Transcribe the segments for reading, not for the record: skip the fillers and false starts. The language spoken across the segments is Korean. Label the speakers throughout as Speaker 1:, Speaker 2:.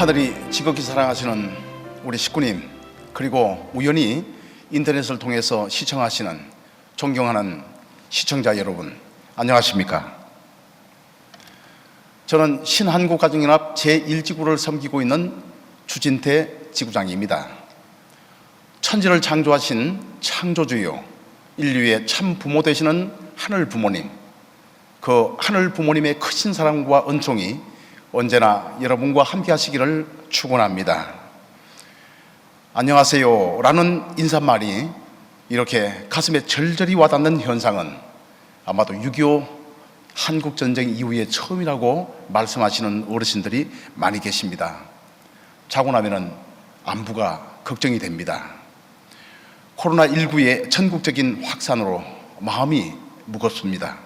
Speaker 1: 하늘이 지극히 사랑하시는 우리 식구님, 그리고 우연히 인터넷을 통해서 시청하시는 존경하는 시청자 여러분, 안녕하십니까? 저는 신한국가정연합 제1지구를 섬기고 있는 주진태 지구장입니다. 천지를 창조하신 창조주요, 인류의 참 부모 되시는 하늘 부모님, 그 하늘 부모님의 크신 사랑과 은총이 언제나 여러분과 함께 하시기를 축원합니다. 안녕하세요 라는 인사말이 이렇게 가슴에 절절히 와닿는 현상은 아마도 6.25 한국전쟁 이후에 처음이라고 말씀하시는 어르신들이 많이 계십니다. 자고 나면은 안부가 걱정이 됩니다. 코로나19의 전국적인 확산으로 마음이 무겁습니다.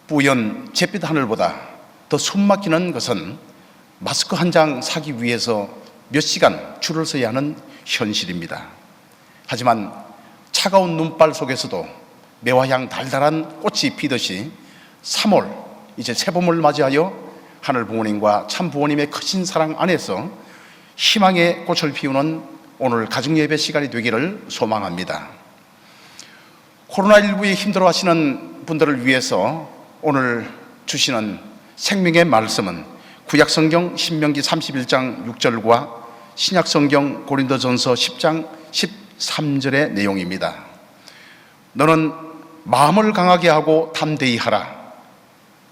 Speaker 1: 뿌연 잿빛 하늘보다 더 숨막히는 것은 마스크 한 장 사기 위해서 몇 시간 줄을 서야 하는 현실입니다. 하지만 차가운 눈발 속에서도 매화향 달달한 꽃이 피듯이 3월, 이제 새봄을 맞이하여 하늘 부모님과 참 부모님의 크신 사랑 안에서 희망의 꽃을 피우는 오늘 가정예배 시간이 되기를 소망합니다. 코로나19에 힘들어하시는 분들을 위해서 오늘 주시는 생명의 말씀은 구약성경 신명기 31장 6절과 신약성경 고린도전서 10장 13절의 내용입니다. 너는 마음을 강하게 하고 담대히 하라.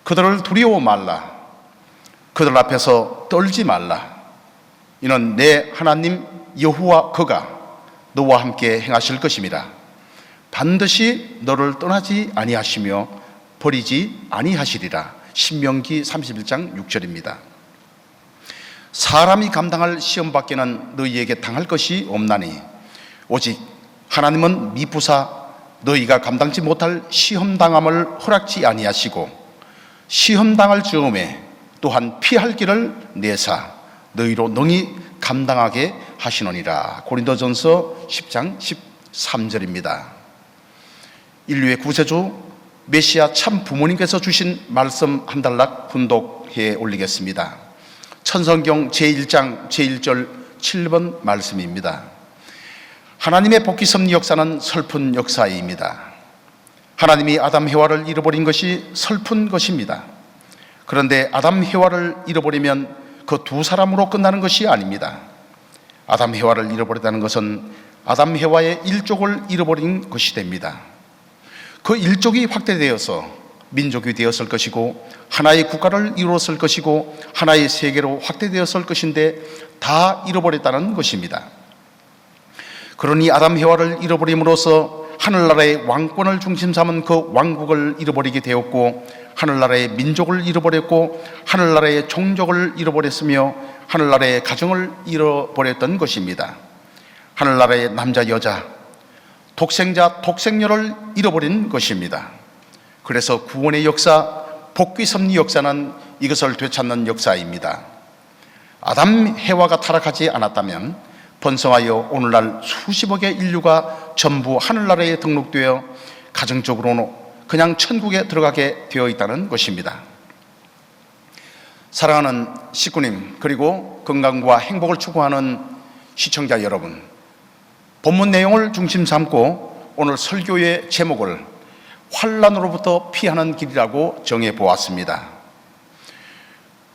Speaker 1: 그들을 두려워 말라. 그들 앞에서 떨지 말라. 이는 내 하나님 여호와 그가 너와 함께 행하실 것임이라. 반드시 너를 떠나지 아니하시며 버리지 아니하시리라. 신명기 31장 6절입니다. 사람이 감당할 시험밖에는 너희에게 당할 것이 없나니 오직 하나님은 미쁘사 너희가 감당치 못할 시험당함을 허락지 아니하시고 시험당할 즈음에 또한 피할 길을 내사 너희로 능히 감당하게 하시느니라. 고린도전서 10장 13절입니다. 인류의 구세주 메시아 참 부모님께서 주신 말씀 한 단락 분독해 올리겠습니다. 천성경 제1장 제1절 7번 말씀입니다. 하나님의 복귀 섭리 역사는 슬픈 역사입니다. 하나님이 아담 해와를 잃어버린 것이 슬픈 것입니다. 그런데 아담 해와를 잃어버리면 그 두 사람으로 끝나는 것이 아닙니다. 아담 해와를 잃어버렸다는 것은 아담 해와의 일족을 잃어버린 것이 됩니다. 그 일족이 확대되어서 민족이 되었을 것이고 하나의 국가를 이루었을 것이고 하나의 세계로 확대되었을 것인데 다 잃어버렸다는 것입니다. 그러니 아담 해와를 잃어버림으로써 하늘나라의 왕권을 중심 삼은 그 왕국을 잃어버리게 되었고 하늘나라의 민족을 잃어버렸고 하늘나라의 종족을 잃어버렸으며 하늘나라의 가정을 잃어버렸던 것입니다. 하늘나라의 남자 여자 독생자, 독생녀를 잃어버린 것입니다. 그래서 구원의 역사, 복귀 섭리 역사는 이것을 되찾는 역사입니다. 아담 해와가 타락하지 않았다면 번성하여 오늘날 수십억의 인류가 전부 하늘나라에 등록되어 가정적으로는 그냥 천국에 들어가게 되어 있다는 것입니다. 사랑하는 식구님, 그리고 건강과 행복을 추구하는 시청자 여러분, 본문 내용을 중심 삼고 오늘 설교의 제목을 환난으로부터 피하는 길이라고 정해 보았습니다.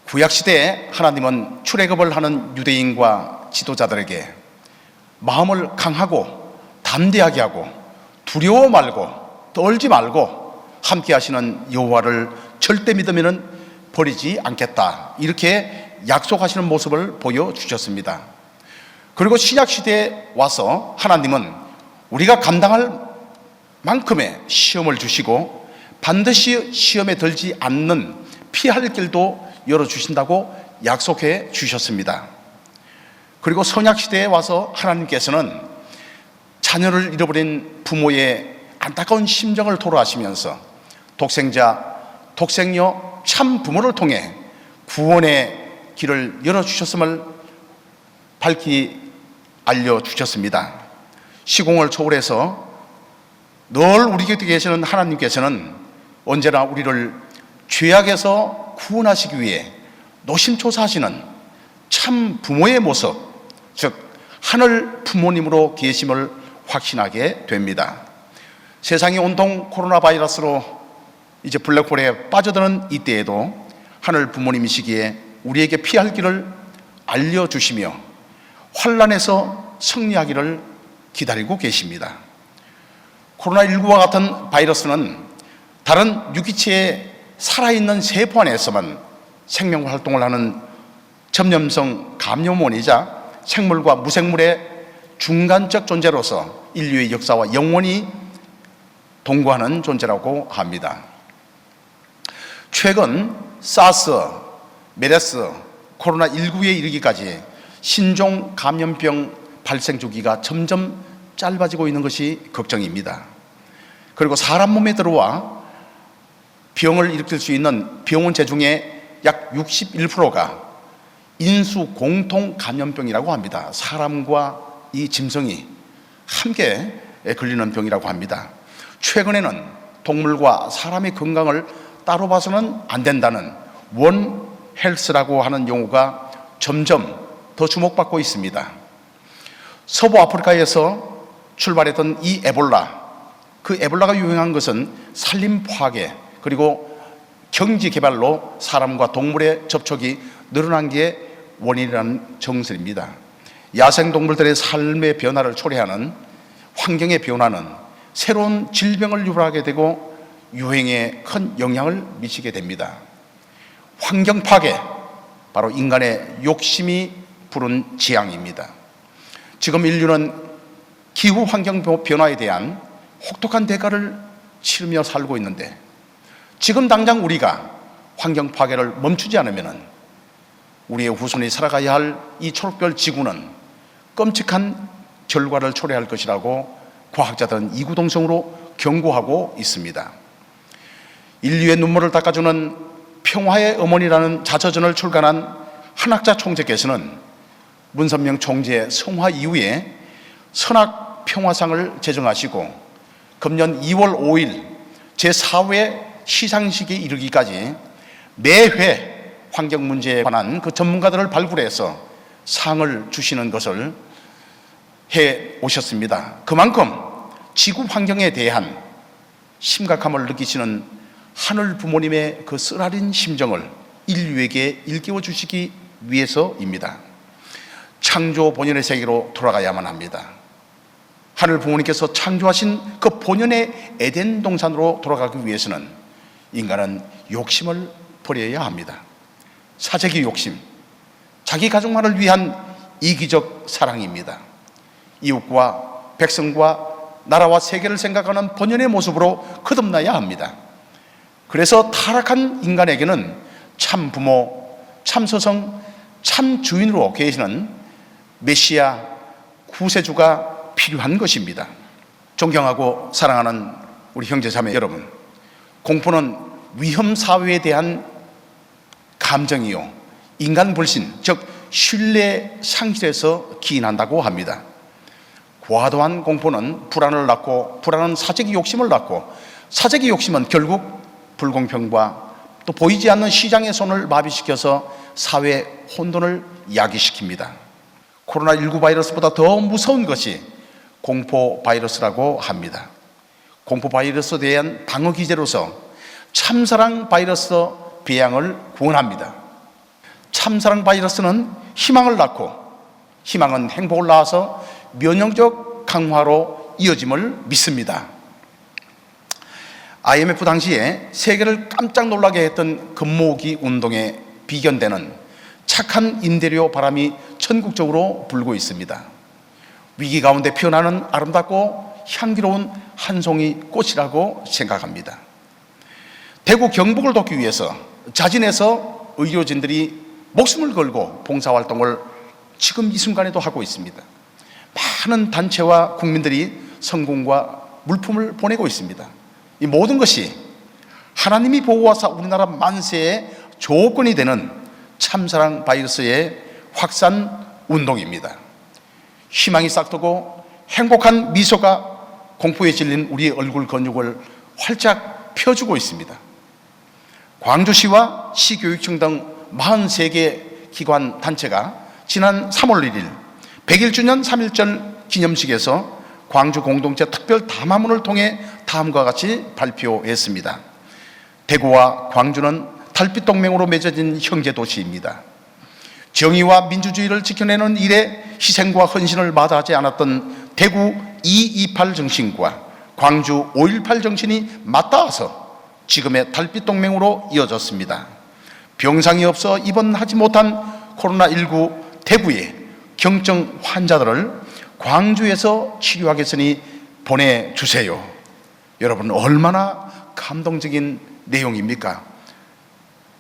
Speaker 1: 구약시대에 하나님은 출애굽을 하는 유대인과 지도자들에게 마음을 강하고 담대하게 하고 두려워 말고 떨지 말고 함께 하시는 여호와를 절대 믿으면 버리지 않겠다, 이렇게 약속하시는 모습을 보여주셨습니다. 그리고 신약시대에 와서 하나님은 우리가 감당할 만큼의 시험을 주시고 반드시 시험에 들지 않는 피할 길도 열어주신다고 약속해 주셨습니다. 그리고 선약시대에 와서 하나님께서는 자녀를 잃어버린 부모의 안타까운 심정을 토로하시면서 독생자, 독생녀, 참 부모를 통해 구원의 길을 열어주셨음을 밝히 알려주셨습니다. 시공을 초월해서 늘 우리 곁에 계시는 하나님께서는 언제나 우리를 죄악에서 구원하시기 위해 노심초사하시는 참 부모의 모습, 즉 하늘 부모님으로 계심을 확신하게 됩니다. 세상이 온통 코로나 바이러스로 이제 블랙홀에 빠져드는 이때에도 하늘 부모님이시기에 우리에게 피할 길을 알려주시며 환난에서 승리하기를 기다리고 계십니다. 코로나19와 같은 바이러스는 다른 유기체의 살아있는 세포 안에서만 생명 활동을 하는 전염성 감염원이자 생물과 무생물의 중간적 존재로서 인류의 역사와 영원히 동거하는 존재라고 합니다. 최근 사스, 메르스, 코로나19에 이르기까지 신종 감염병 발생 주기가 점점 짧아지고 있는 것이 걱정입니다. 그리고 사람 몸에 들어와 병을 일으킬 수 있는 병원체 중에 약 61%가 인수 공통 감염병이라고 합니다. 사람과 이 짐승이 함께 걸리는 병이라고 합니다. 최근에는 동물과 사람의 건강을 따로 봐서는 안 된다는 원 헬스라고 하는 용어가 점점 더 주목받고 있습니다. 서부 아프리카에서 출발했던 이 에볼라, 그 에볼라가 유행한 것은 산림 파괴 그리고 경지 개발로 사람과 동물의 접촉이 늘어난 게 원인이라는 정설입니다. 야생동물들의 삶의 변화를 초래하는 환경의 변화는 새로운 질병을 유발하게 되고 유행에 큰 영향을 미치게 됩니다. 환경 파괴, 바로 인간의 욕심이 부른 재앙입니다. 지금 인류는 기후 환경 변화에 대한 혹독한 대가를 치르며 살고 있는데 지금 당장 우리가 환경 파괴를 멈추지 않으면 우리의 후손이 살아가야 할 이 초록별 지구는 끔찍한 결과를 초래할 것이라고 과학자들은 이구동성으로 경고하고 있습니다. 인류의 눈물을 닦아주는 평화의 어머니라는 자서전을 출간한 한학자 총재께서는 문선명 총재의 성화 이후에 선학 평화상을 제정하시고 금년 2월 5일 제4회 시상식에 이르기까지 매회 환경 문제에 관한 그 전문가들을 발굴해서 상을 주시는 것을 해 오셨습니다. 그만큼 지구 환경에 대한 심각함을 느끼시는 하늘 부모님의 그 쓰라린 심정을 인류에게 일깨워 주시기 위해서입니다. 창조 본연의 세계로 돌아가야만 합니다. 하늘 부모님께서 창조하신 그 본연의 에덴 동산으로 돌아가기 위해서는 인간은 욕심을 버려야 합니다. 사재기 욕심, 자기 가족만을 위한 이기적 사랑입니다. 이웃과 백성과 나라와 세계를 생각하는 본연의 모습으로 거듭나야 합니다. 그래서 타락한 인간에게는 참 부모, 참 서성, 참 주인으로 계시는 메시아 구세주가 필요한 것입니다. 존경하고 사랑하는 우리 형제자매 여러분, 공포는 위험 사회에 대한 감정이요, 인간 불신, 즉 신뢰 상실에서 기인한다고 합니다. 과도한 공포는 불안을 낳고, 불안은 사재기 욕심을 낳고, 사재기 욕심은 결국 불공평과 또 보이지 않는 시장의 손을 마비시켜서 사회 혼돈을 야기시킵니다. 코로나19 바이러스보다 더 무서운 것이 공포 바이러스라고 합니다. 공포 바이러스에 대한 방어 기제로서 참사랑 바이러스 배양을 구원합니다. 참사랑 바이러스는 희망을 낳고, 희망은 행복을 낳아서 면역적 강화로 이어짐을 믿습니다. IMF 당시에 세계를 깜짝 놀라게 했던 금모으기 운동에 비견되는 착한 인대료 바람이 전국적으로 불고 있습니다. 위기 가운데 피어나는 아름답고 향기로운 한 송이 꽃이라고 생각합니다. 대구 경북을 돕기 위해서 자진해서 의료진들이 목숨을 걸고 봉사활동을 지금 이 순간에도 하고 있습니다. 많은 단체와 국민들이 성공과 물품을 보내고 있습니다. 이 모든 것이 하나님이 보호하사 우리나라 만세의 조건이 되는 참사랑 바이러스의 확산 운동입니다. 희망이 싹트고 행복한 미소가 공포에 질린 우리의 얼굴 근육을 활짝 펴주고 있습니다. 광주시와 시교육청 등 43개 기관 단체가 지난 3월 1일 100일주년 3.1절 기념식에서 광주 공동체 특별 담화문을 통해 다음과 같이 발표했습니다. 대구와 광주는 달빛 동맹으로 맺어진 형제 도시입니다. 정의와 민주주의를 지켜내는 일에 희생과 헌신을 마다하지 않았던 대구 228 정신과 광주 5.18 정신이 맞닿아서 지금의 달빛 동맹으로 이어졌습니다. 병상이 없어 입원하지 못한 코로나19 대구의 경증 환자들을 광주에서 치료하겠으니 보내주세요. 여러분, 얼마나 감동적인 내용입니까?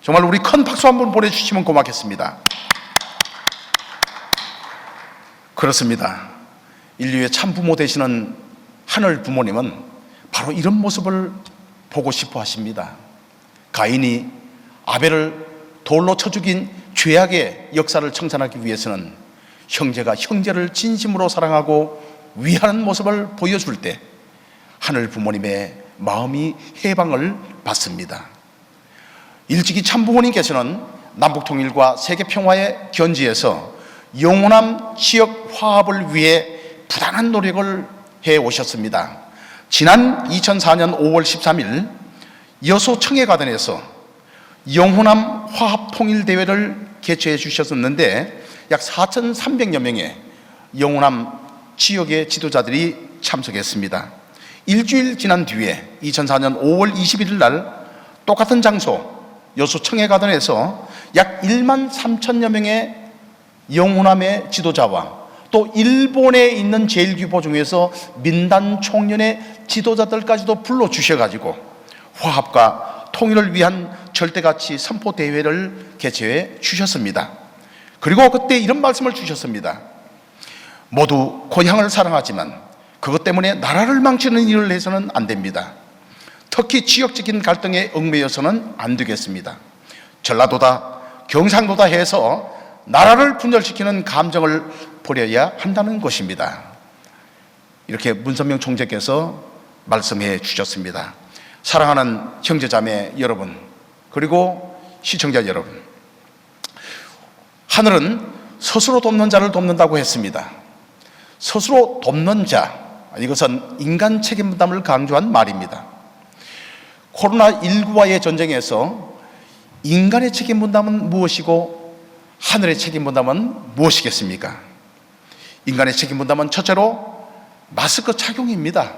Speaker 1: 정말 우리 큰 박수 한번 보내주시면 고맙겠습니다. 그렇습니다. 인류의 참부모 되시는 하늘 부모님은 바로 이런 모습을 보고 싶어 하십니다. 가인이 아벨을 돌로 쳐 죽인 죄악의 역사를 청산하기 위해서는 형제가 형제를 진심으로 사랑하고 위하는 모습을 보여줄 때 하늘 부모님의 마음이 해방을 받습니다. 일찍이 참부모님께서는 남북통일과 세계평화의 견지에서 영원한 지역 화합을 위해 부단한 노력을 해오셨습니다. 지난 2004년 5월 13일 여수 청해가든에서 영호남 화합통일대회를 개최해 주셨었는데 약 4,300여 명의 영호남 지역의 지도자들이 참석했습니다. 일주일 지난 뒤에 2004년 5월 21일 날 똑같은 장소 여수 청해가든에서 약 1만 3천여 명의 영호남의 지도자와 또 일본에 있는 제일규보 중에서 민단 총련의 지도자들까지도 불러주셔가지고 화합과 통일을 위한 절대가치 선포대회를 개최해 주셨습니다. 그리고 그때 이런 말씀을 주셨습니다. 모두 고향을 사랑하지만 그것 때문에 나라를 망치는 일을 해서는 안 됩니다. 특히 지역적인 갈등에 얽매여서는 안 되겠습니다. 전라도다 경상도다 해서 나라를 분열시키는 감정을 버려야 한다는 것입니다. 이렇게 문선명 총재께서 말씀해 주셨습니다. 사랑하는 형제자매 여러분, 그리고 시청자 여러분, 하늘은 스스로 돕는 자를 돕는다고 했습니다. 스스로 돕는 자, 이것은 인간 책임 분담을 강조한 말입니다. 코로나19와의 전쟁에서 인간의 책임 분담은 무엇이고 하늘의 책임 분담은 무엇이겠습니까? 인간의 책임 분담은 첫째로 마스크 착용입니다.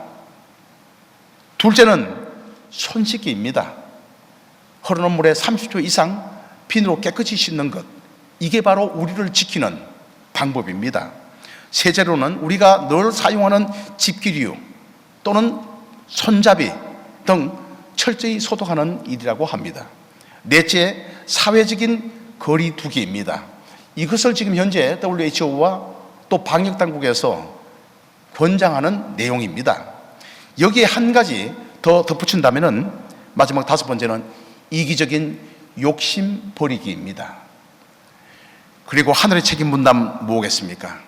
Speaker 1: 둘째는 손 씻기입니다. 흐르는 물에 30초 이상 비누로 깨끗이 씻는 것, 이게 바로 우리를 지키는 방법입니다. 셋째로는 우리가 늘 사용하는 집기류 또는 손잡이 등 철저히 소독하는 일이라고 합니다. 넷째, 사회적인 거리 두기입니다. 이것을 지금 현재 WHO와 또 방역당국에서 권장하는 내용입니다. 여기에 한 가지 더 덧붙인다면 마지막 다섯 번째는 이기적인 욕심 버리기입니다. 그리고 하늘의 책임 분담 뭐겠습니까?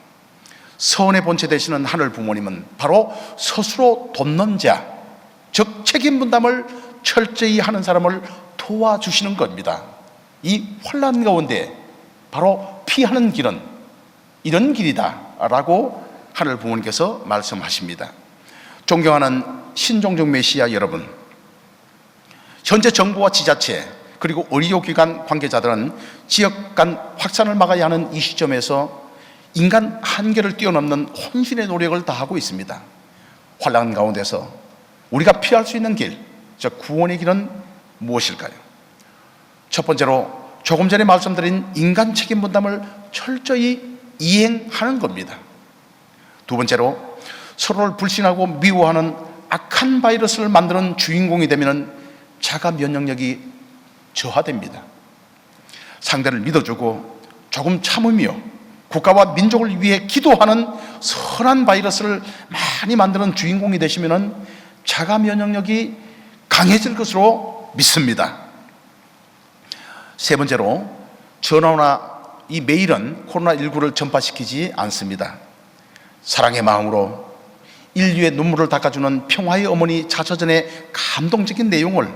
Speaker 1: 선의 본체 되시는 하늘 부모님은 바로 스스로 돕는 자, 즉 책임 분담을 철저히 하는 사람을 도와주시는 겁니다. 이 환난 가운데 바로 피하는 길은 이런 길이다라고 하늘 부모님께서 말씀하십니다. 존경하는 신종적 메시아 여러분, 현재 정부와 지자체 그리고 의료기관 관계자들은 지역 간 확산을 막아야 하는 이 시점에서 인간 한계를 뛰어넘는 혼신의 노력을 다하고 있습니다. 환난 가운데서 우리가 피할 수 있는 길, 즉 구원의 길은 무엇일까요? 첫 번째로 조금 전에 말씀드린 인간 책임 분담을 철저히 이행하는 겁니다. 두 번째로 서로를 불신하고 미워하는 악한 바이러스를 만드는 주인공이 되면 자가 면역력이 저하됩니다. 상대를 믿어주고 조금 참으며 국가와 민족을 위해 기도하는 선한 바이러스를 많이 만드는 주인공이 되시면 자가 면역력이 강해질 것으로 믿습니다. 세 번째로 전화나 이 메일은 코로나19를 전파시키지 않습니다. 사랑의 마음으로 인류의 눈물을 닦아주는 평화의 어머니 자서전의 감동적인 내용을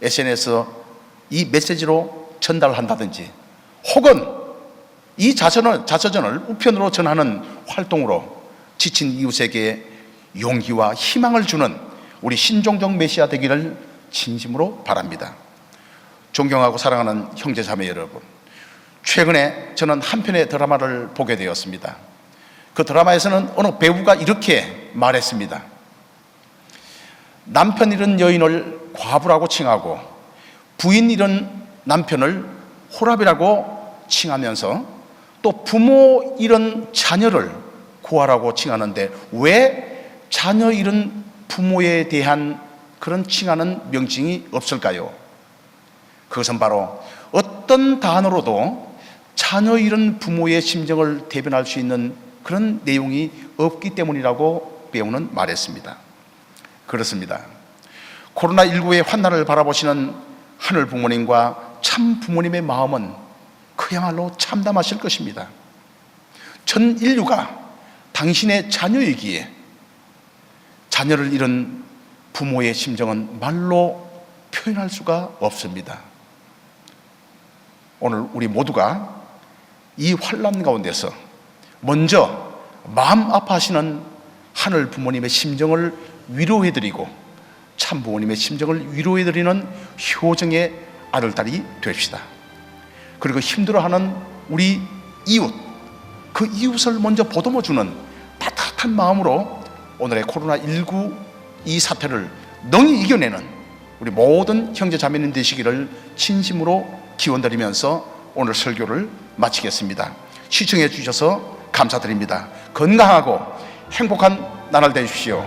Speaker 1: SNS 이 메시지로 전달한다든지 혹은 이 자서전을 우편으로 전하는 활동으로 지친 이웃에게 용기와 희망을 주는 우리 신종적 메시아 되기를 진심으로 바랍니다. 존경하고 사랑하는 형제자매 여러분, 최근에 저는 한 편의 드라마를 보게 되었습니다. 그 드라마에서는 어느 배우가 이렇게 말했습니다. 남편 잃은 여인을 과부라고 칭하고 부인 잃은 남편을 호랍이라고 칭하면서 또 부모 잃은 자녀를 고아라고 칭하는데 왜 자녀 잃은 부모에 대한 그런 칭하는 명칭이 없을까요? 그것은 바로 어떤 단어로도 자녀 잃은 부모의 심정을 대변할 수 있는 그런 내용이 없기 때문이라고 배우는 말했습니다. 그렇습니다. 코로나19의 환난을 바라보시는 하늘 부모님과 참 부모님의 마음은 그야말로 참담하실 것입니다. 전 인류가 당신의 자녀이기에 자녀를 잃은 부모의 심정은 말로 표현할 수가 없습니다. 오늘 우리 모두가 이 환난 가운데서 먼저 마음 아파하시는 하늘 부모님의 심정을 위로해드리고 참 부모님의 심정을 위로해드리는 효정의 아들딸이 됩시다. 그리고 힘들어하는 우리 이웃, 그 이웃을 먼저 보듬어주는 따뜻한 마음으로 오늘의 코로나19 이 사태를 능히 이겨내는 우리 모든 형제자매님 되시기를 진심으로 기원드리면서 오늘 설교를 마치겠습니다. 시청해 주셔서 감사드립니다. 건강하고 행복한 나날 되십시오.